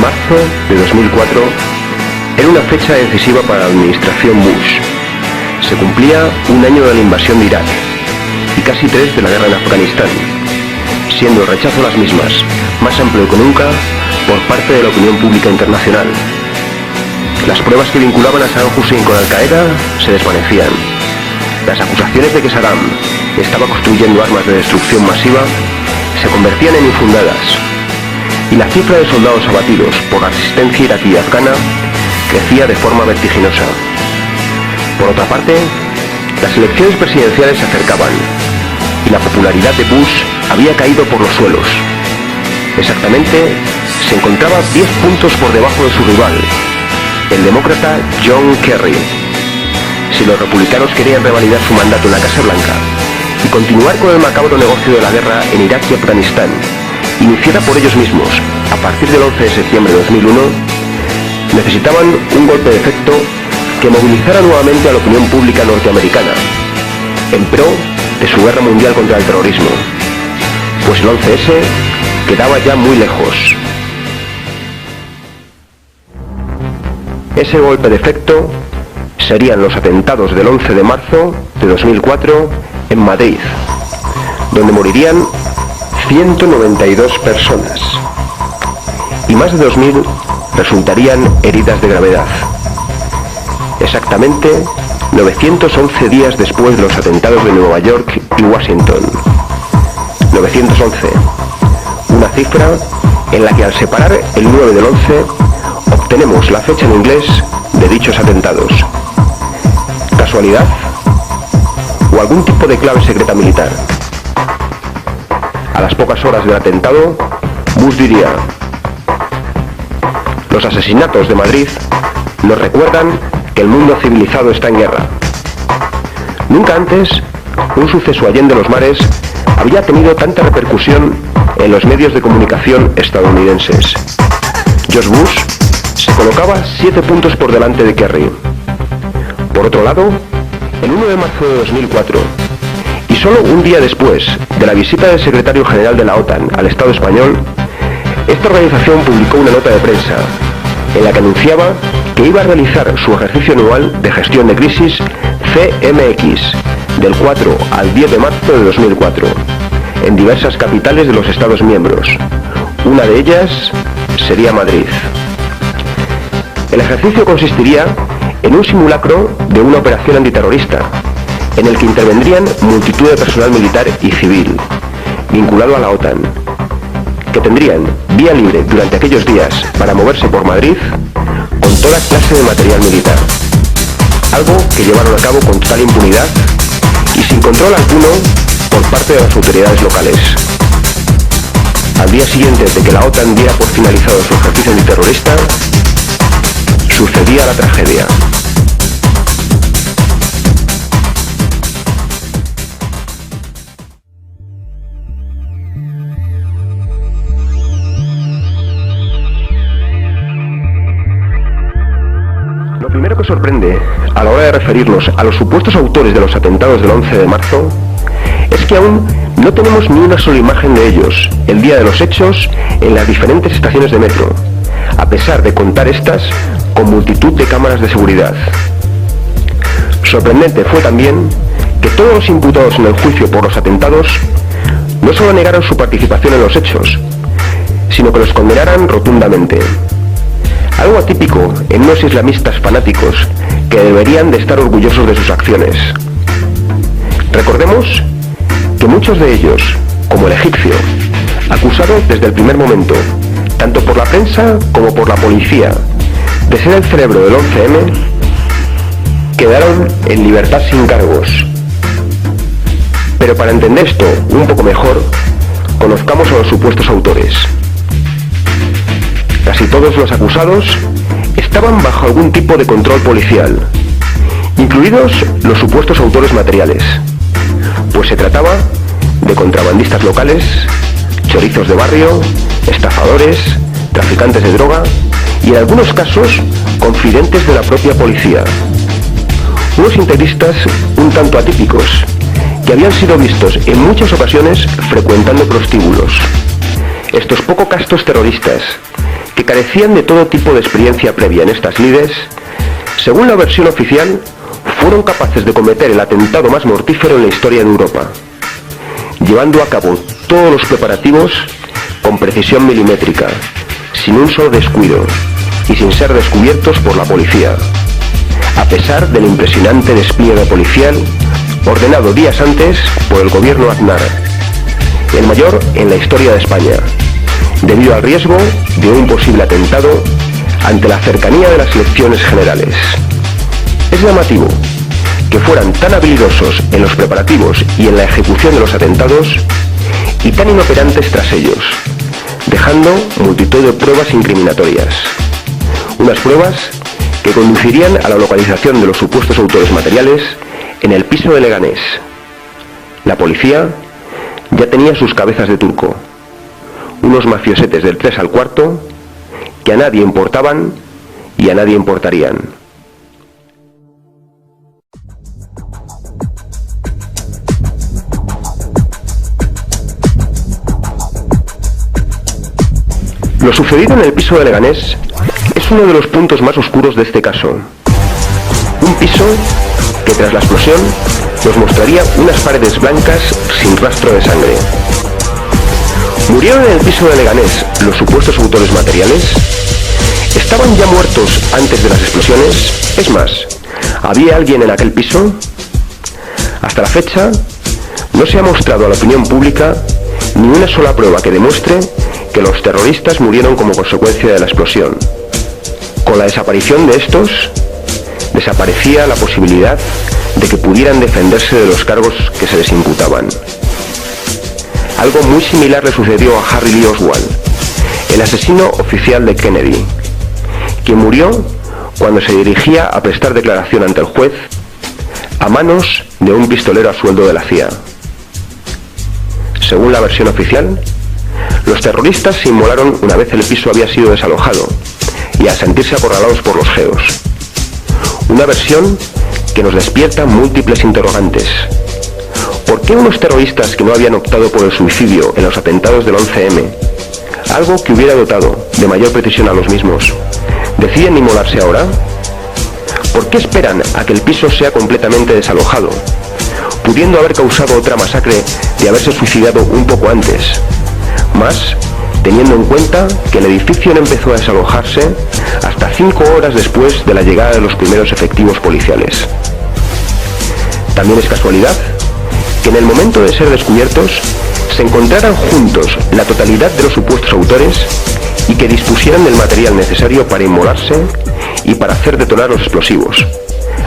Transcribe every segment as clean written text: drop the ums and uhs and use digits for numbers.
marzo de 2004 era una fecha decisiva para la administración Bush. Se cumplía un año de la invasión de Irak y casi 3 de la guerra en Afganistán, siendo el rechazo a las mismas más amplio que nunca por parte de la opinión pública internacional. Las pruebas que vinculaban a Saddam Hussein con Al-Qaeda se desvanecían. Las acusaciones de que Saddam estaba construyendo armas de destrucción masiva se convertían en infundadas, y la cifra de soldados abatidos por la resistencia iraquí y afgana crecía de forma vertiginosa. Por otra parte, las elecciones presidenciales se acercaban y la popularidad de Bush había caído por los suelos. Exactamente, se encontraba 10 puntos por debajo de su rival, el demócrata John Kerry. Si los republicanos querían revalidar su mandato en la Casa Blanca y continuar con el macabro negocio de la guerra en Irak y Afganistán, iniciada por ellos mismos a partir del 11 de septiembre de 2001, necesitaban un golpe de efecto que movilizara nuevamente a la opinión pública norteamericana en pro de su guerra mundial contra el terrorismo, pues el 11S quedaba ya muy lejos. Ese golpe de efecto serían los atentados del 11 de marzo de 2004 en Madrid, donde morirían 192 personas y más de 2.000 resultarían heridas de gravedad. Exactamente 911 días después de los atentados de Nueva York y Washington. 911, una cifra en la que al separar el 9 del 11 obtenemos la fecha en inglés de dichos atentados. ¿Casualidad? ¿O algún tipo de clave secreta militar? A las pocas horas del atentado, Bush diría: los asesinatos de Madrid nos recuerdan que el mundo civilizado está en guerra. Nunca antes un suceso allende los mares había tenido tanta repercusión en los medios de comunicación estadounidenses. George Bush se colocaba 7 puntos por delante de Kerry. Por otro lado, el 1 de marzo de 2004, y solo un día después de la visita del secretario general de la OTAN al Estado español, esta organización publicó una nota de prensa en la que anunciaba que iba a realizar su ejercicio anual de gestión de crisis CMX del 4 al 10 de marzo de 2004 en diversas capitales de los Estados miembros. Una de ellas sería Madrid. El ejercicio consistiría en un simulacro de una operación antiterrorista en el que intervendrían multitud de personal militar y civil vinculado a la OTAN, que tendrían vía libre durante aquellos días para moverse por Madrid con toda clase de material militar, algo que llevaron a cabo con total impunidad y sin control alguno por parte de las autoridades locales. Al día siguiente de que la OTAN diera por finalizado su ejercicio antiterrorista, sucedía la tragedia. Lo primero que sorprende a la hora de referirnos a los supuestos autores de los atentados del 11 de marzo es que aún no tenemos ni una sola imagen de ellos el día de los hechos en las diferentes estaciones de metro, a pesar de contar estas con multitud de cámaras de seguridad. Sorprendente fue también que todos los imputados en el juicio por los atentados no solo negaron su participación en los hechos, sino que los condenaran rotundamente. Algo atípico en unos islamistas fanáticos que deberían de estar orgullosos de sus acciones. Recordemos que muchos de ellos, como el egipcio, acusado desde el primer momento, tanto por la prensa como por la policía, de ser el cerebro del 11M, quedaron en libertad sin cargos. Pero para entender esto un poco mejor, conozcamos a los supuestos autores. Casi todos los acusados estaban bajo algún tipo de control policial, incluidos los supuestos autores materiales, pues se trataba de contrabandistas locales, chorizos de barrio, estafadores, traficantes de droga y en algunos casos confidentes de la propia policía. Unos integristas un tanto atípicos que habían sido vistos en muchas ocasiones frecuentando prostíbulos. Estos poco castos terroristas que carecían de todo tipo de experiencia previa en estas lides, según la versión oficial, fueron capaces de cometer el atentado más mortífero en la historia de Europa, llevando a cabo todos los preparativos con precisión milimétrica, sin un solo descuido y sin ser descubiertos por la policía, a pesar del impresionante despliegue policial ordenado días antes por el gobierno Aznar, el mayor en la historia de España, debido al riesgo de un posible atentado ante la cercanía de las elecciones generales. Es llamativo que fueran tan habilidosos en los preparativos y en la ejecución de los atentados y tan inoperantes tras ellos, dejando multitud de pruebas incriminatorias. Unas pruebas que conducirían a la localización de los supuestos autores materiales en el piso de Leganés. La policía ya tenía sus cabezas de turco, unos mafiosetes del 3 al cuarto que a nadie importaban y a nadie importarían. Lo sucedido en el piso de Leganés es uno de los puntos más oscuros de este caso. Un piso que tras la explosión nos mostraría unas paredes blancas sin rastro de sangre. ¿Murieron en el piso de Leganés los supuestos autores materiales? ¿Estaban ya muertos antes de las explosiones? Es más, ¿había alguien en aquel piso? Hasta la fecha, no se ha mostrado a la opinión pública ni una sola prueba que demuestre que los terroristas murieron como consecuencia de la explosión. Con la desaparición de estos, desaparecía la posibilidad de que pudieran defenderse de los cargos que se les imputaban. Algo muy similar le sucedió a Harry Lee Oswald, el asesino oficial de Kennedy, quien murió cuando se dirigía a prestar declaración ante el juez a manos de un pistolero a sueldo de la CIA. Según la versión oficial, los terroristas se inmolaron una vez el piso había sido desalojado y al sentirse acorralados por los geos. Una versión que nos despierta múltiples interrogantes. ¿Por qué unos terroristas que no habían optado por el suicidio en los atentados del 11M, algo que hubiera dotado de mayor precisión a los mismos, deciden inmolarse ahora? ¿Por qué esperan a que el piso sea completamente desalojado, pudiendo haber causado otra masacre de haberse suicidado un poco antes? Más, teniendo en cuenta que el edificio no empezó a desalojarse hasta 5 horas después de la llegada de los primeros efectivos policiales. También es casualidad que en el momento de ser descubiertos se encontraran juntos la totalidad de los supuestos autores y que dispusieran del material necesario para inmolarse y para hacer detonar los explosivos,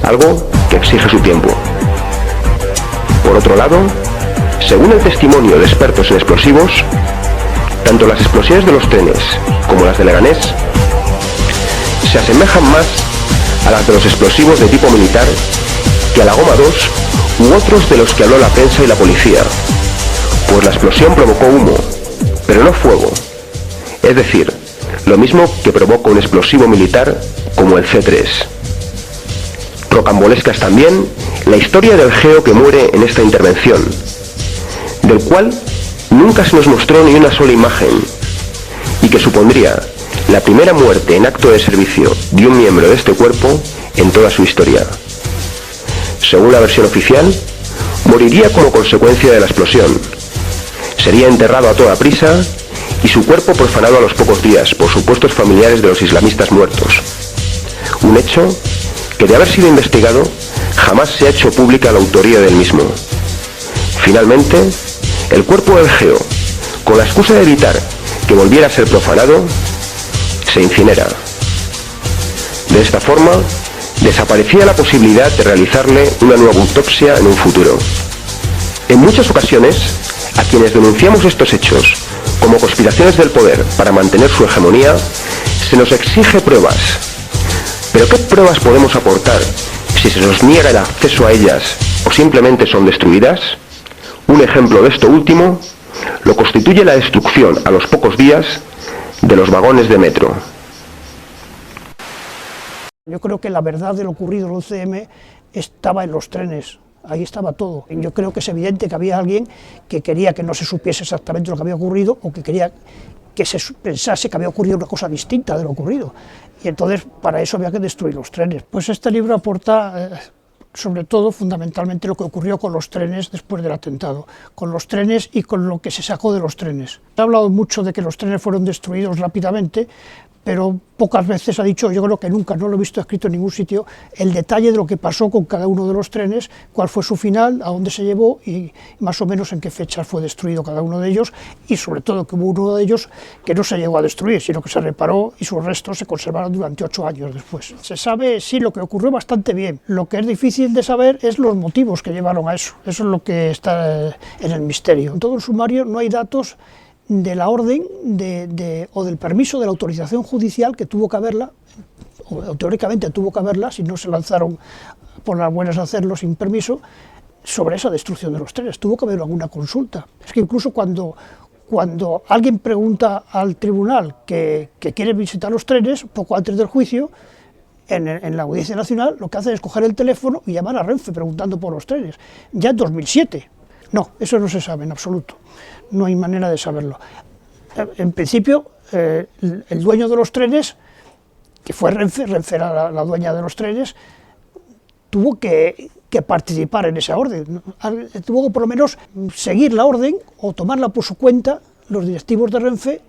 algo que exige su tiempo. Por otro lado, según el testimonio de expertos en explosivos, tanto las explosiones de los trenes como las de Leganés se asemejan más a las de los explosivos de tipo militar que a la goma 2 u otros de los que habló la prensa y la policía, pues la explosión provocó humo, pero no fuego, es decir, lo mismo que provoca un explosivo militar como el C3. Rocambolesca es también la historia del geo que muere en esta intervención, del cual nunca se nos mostró ni una sola imagen, y que supondría la primera muerte en acto de servicio de un miembro de este cuerpo en toda su historia. Según la versión oficial, moriría como consecuencia de la explosión. Sería enterrado a toda prisa y su cuerpo profanado a los pocos días por supuestos familiares de los islamistas muertos. Un hecho que, de haber sido investigado, jamás se ha hecho pública la autoría del mismo. Finalmente, el cuerpo del geo, con la excusa de evitar que volviera a ser profanado, se incinera. De esta forma, desaparecía la posibilidad de realizarle una nueva autopsia en un futuro. En muchas ocasiones, a quienes denunciamos estos hechos como conspiraciones del poder para mantener su hegemonía, se nos exige pruebas. ¿Pero qué pruebas podemos aportar si se nos niega el acceso a ellas o simplemente son destruidas? Un ejemplo de esto último lo constituye la destrucción a los pocos días de los vagones de metro. Yo creo que la verdad de lo ocurrido en el 11M estaba en los trenes, ahí estaba todo. Yo creo que es evidente que había alguien que quería que no se supiese exactamente lo que había ocurrido o que quería que se pensase que había ocurrido una cosa distinta de lo ocurrido. Y entonces para eso había que destruir los trenes. Pues este libro aporta sobre todo, fundamentalmente, lo que ocurrió con los trenes después del atentado, con los trenes y con lo que se sacó de los trenes. He hablado mucho de que los trenes fueron destruidos rápidamente, pero pocas veces ha dicho, yo creo que nunca, no lo he visto escrito en ningún sitio, el detalle de lo que pasó con cada uno de los trenes, cuál fue su final, a dónde se llevó y más o menos en qué fechas fue destruido cada uno de ellos, y sobre todo que hubo uno de ellos que no se llegó a destruir, sino que se reparó y sus restos se conservaron durante 8 años después. Se sabe, sí, lo que ocurrió bastante bien. Lo que es difícil de saber es los motivos que llevaron a eso. Eso es lo que está en el misterio. En todo el sumario no hay datos de la orden o del permiso de la autorización judicial que tuvo que haberla, o teóricamente tuvo que haberla, si no se lanzaron por las buenas a hacerlo sin permiso, sobre esa destrucción de los trenes. Tuvo que haber alguna consulta. Es que incluso cuando alguien pregunta al tribunal que quiere visitar los trenes, poco antes del juicio, en la Audiencia Nacional, lo que hace es coger el teléfono y llamar a Renfe preguntando por los trenes. Ya en 2007. No, eso no se sabe en absoluto. No hay manera de saberlo. En principio, el dueño de los trenes, que fue Renfe era la dueña de los trenes, tuvo que participar en esa orden. Tuvo que por lo menos seguir la orden o tomarla por su cuenta los directivos de Renfe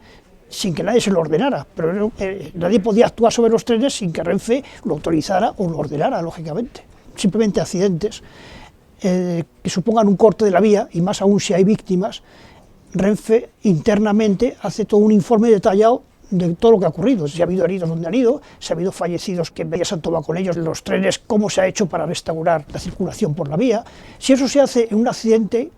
sin que nadie se lo ordenara. Pero nadie podía actuar sobre los trenes sin que Renfe lo autorizara o lo ordenara, lógicamente. Simplemente accidentes que supongan un corte de la vía, y más aún si hay víctimas, Renfe internamente hace todo un informe detallado de todo lo que ha ocurrido, si ha habido heridos donde han ido, si ha habido fallecidos que medidas han tomado con ellos, los trenes, cómo se ha hecho para restaurar la circulación por la vía. Si eso se hace en un accidente,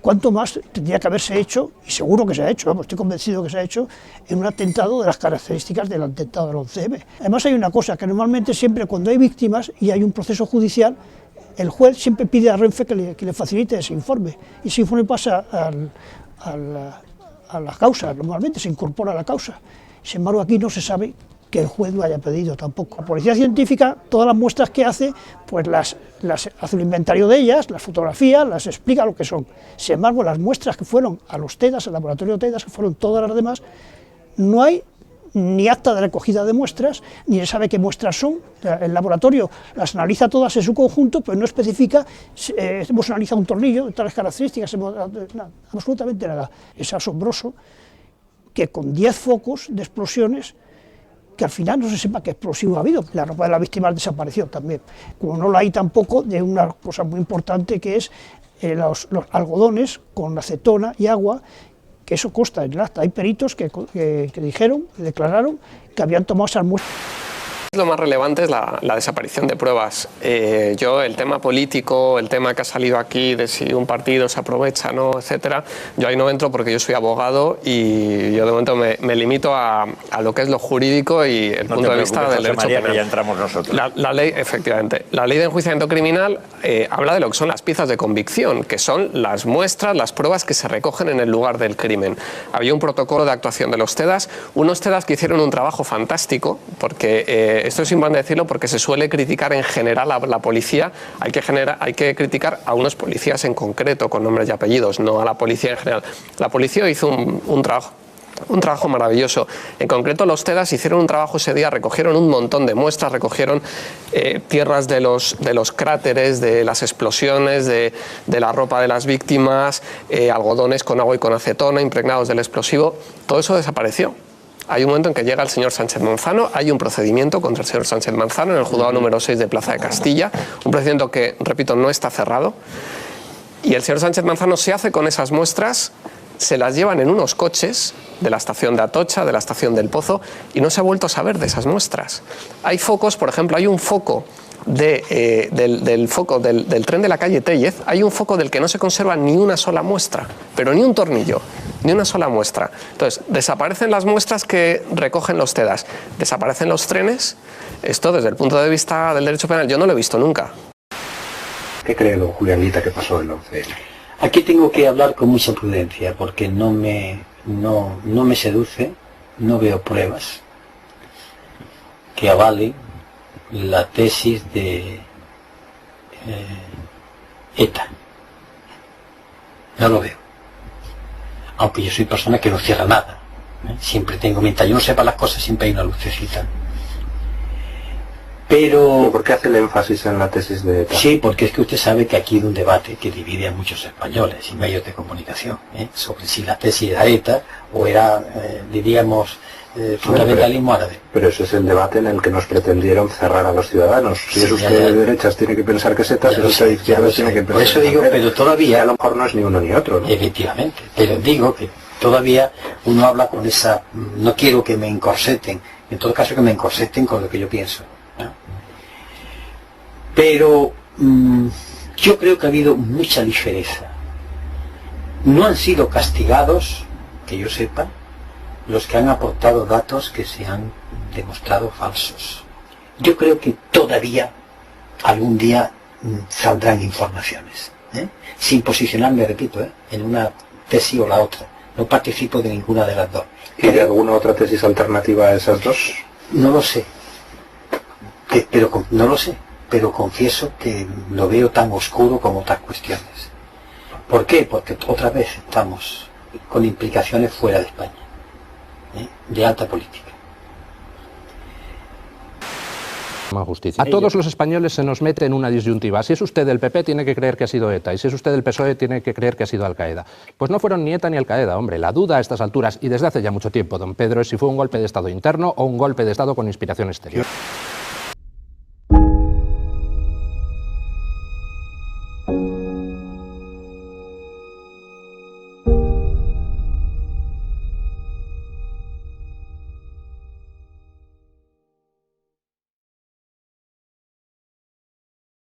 cuánto más tendría que haberse hecho, y seguro que se ha hecho, estoy convencido que se ha hecho, en un atentado de las características del atentado del 11M. Además hay una cosa, que normalmente siempre cuando hay víctimas y hay un proceso judicial, el juez siempre pide a Renfe que le facilite ese informe, y ese informe pasa a la causa, normalmente se incorpora a la causa. Sin embargo, aquí no se sabe que el juez lo haya pedido tampoco. La policía científica, todas las muestras que hace, pues las hace un inventario de ellas, las fotografía, las explica lo que son. Sin embargo, las muestras que fueron a los TEDAS, al laboratorio TEDAS, que fueron todas las demás, no hay ni acta de recogida de muestras, ni se sabe qué muestras son. El laboratorio las analiza todas en su conjunto, pero no especifica, hemos analizado un tornillo de tales características, nada, absolutamente nada. Es asombroso que con 10 focos de explosiones, que al final no se sepa qué explosivo ha habido. La ropa de la víctima desapareció también. Como no la hay tampoco de una cosa muy importante, que es los algodones con acetona y agua, que eso consta en el acta. Hay peritos que dijeron, que declararon que habían tomado esas muestras. Lo más relevante es la desaparición de pruebas. Yo, el tema político, el tema que ha salido aquí de si un partido se aprovecha, no, etcétera, yo ahí no entro porque yo soy abogado y yo de momento me limito a lo que es lo jurídico y el punto de vista del derecho penal. Que ya entramos nosotros. La ley, efectivamente, la ley de enjuiciamiento criminal habla de lo que son las piezas de convicción, que son las muestras, las pruebas que se recogen en el lugar del crimen. Había un protocolo de actuación de los TEDAS, unos TEDAS que hicieron un trabajo fantástico, porque esto es importante decirlo porque se suele criticar en general a la policía, hay que criticar a unos policías en concreto con nombres y apellidos, no a la policía en general. La policía hizo un trabajo maravilloso. En concreto, los TEDAS hicieron un trabajo ese día, recogieron un montón de muestras, recogieron tierras de los cráteres, de las explosiones, de la ropa de las víctimas, algodones con agua y con acetona impregnados del explosivo. Todo eso desapareció. Hay un momento en que llega el señor Sánchez Manzano, hay un procedimiento contra el señor Sánchez Manzano en el juzgado número 6 de Plaza de Castilla, un procedimiento que, repito, no está cerrado, y el señor Sánchez Manzano se hace con esas muestras, se las llevan en unos coches de la estación de Atocha, de la estación del Pozo, y no se ha vuelto a saber de esas muestras. Hay focos, por ejemplo, hay un foco del tren de la calle Tellez, hay un foco del que no se conserva ni una sola muestra, pero ni un tornillo, ni una sola muestra. Entonces, desaparecen las muestras que recogen los TEDAS, desaparecen los trenes. Esto, desde el punto de vista del derecho penal, yo no lo he visto nunca. ¿Qué cree don Julián Lita que pasó el 11? Aquí tengo que hablar con mucha prudencia, porque no me seduce, no veo pruebas que avalen la tesis de ETA. No lo veo. Aunque yo soy persona que no cierra nada. Siempre tengo, mientras yo no sepa las cosas, siempre hay una lucecita. Pero... ¿Por qué hace el énfasis en la tesis de ETA? Sí, porque es que usted sabe que aquí hay un debate que divide a muchos españoles y medios de comunicación, sobre si la tesis era ETA o era, diríamos, fundamentalismo árabe. Pero ese es el debate en el que nos pretendieron cerrar a los ciudadanos. Si es usted de derechas tiene que pensar que es ETA, si es usted de izquierdas tiene que pensar. Por eso digo, pero todavía... A lo mejor no es ni uno ni otro, ¿no? Efectivamente, pero digo que todavía uno habla con esa... No quiero que me encorseten, en todo caso que me encorseten con lo que yo pienso, ¿no? Pero yo creo que ha habido mucha ligereza. No han sido castigados, que yo sepa, los que han aportado datos que se han demostrado falsos. Yo creo que todavía algún día saldrán informaciones, sin posicionarme, repito, en una tesis o la otra. No participo de ninguna de las dos. ¿Y de alguna otra tesis alternativa a esas dos? No lo sé. No lo sé. Pero confieso que lo veo tan oscuro como otras cuestiones. ¿Por qué? Porque otra vez estamos con implicaciones fuera de España, de alta política. Justicia. A todos los españoles se nos mete en una disyuntiva. Si es usted del PP, tiene que creer que ha sido ETA, y si es usted del PSOE, tiene que creer que ha sido Al-Qaeda. Pues no fueron ni ETA ni Al-Qaeda, hombre. La duda a estas alturas, y desde hace ya mucho tiempo, don Pedro, es si fue un golpe de Estado interno o un golpe de Estado con inspiración exterior.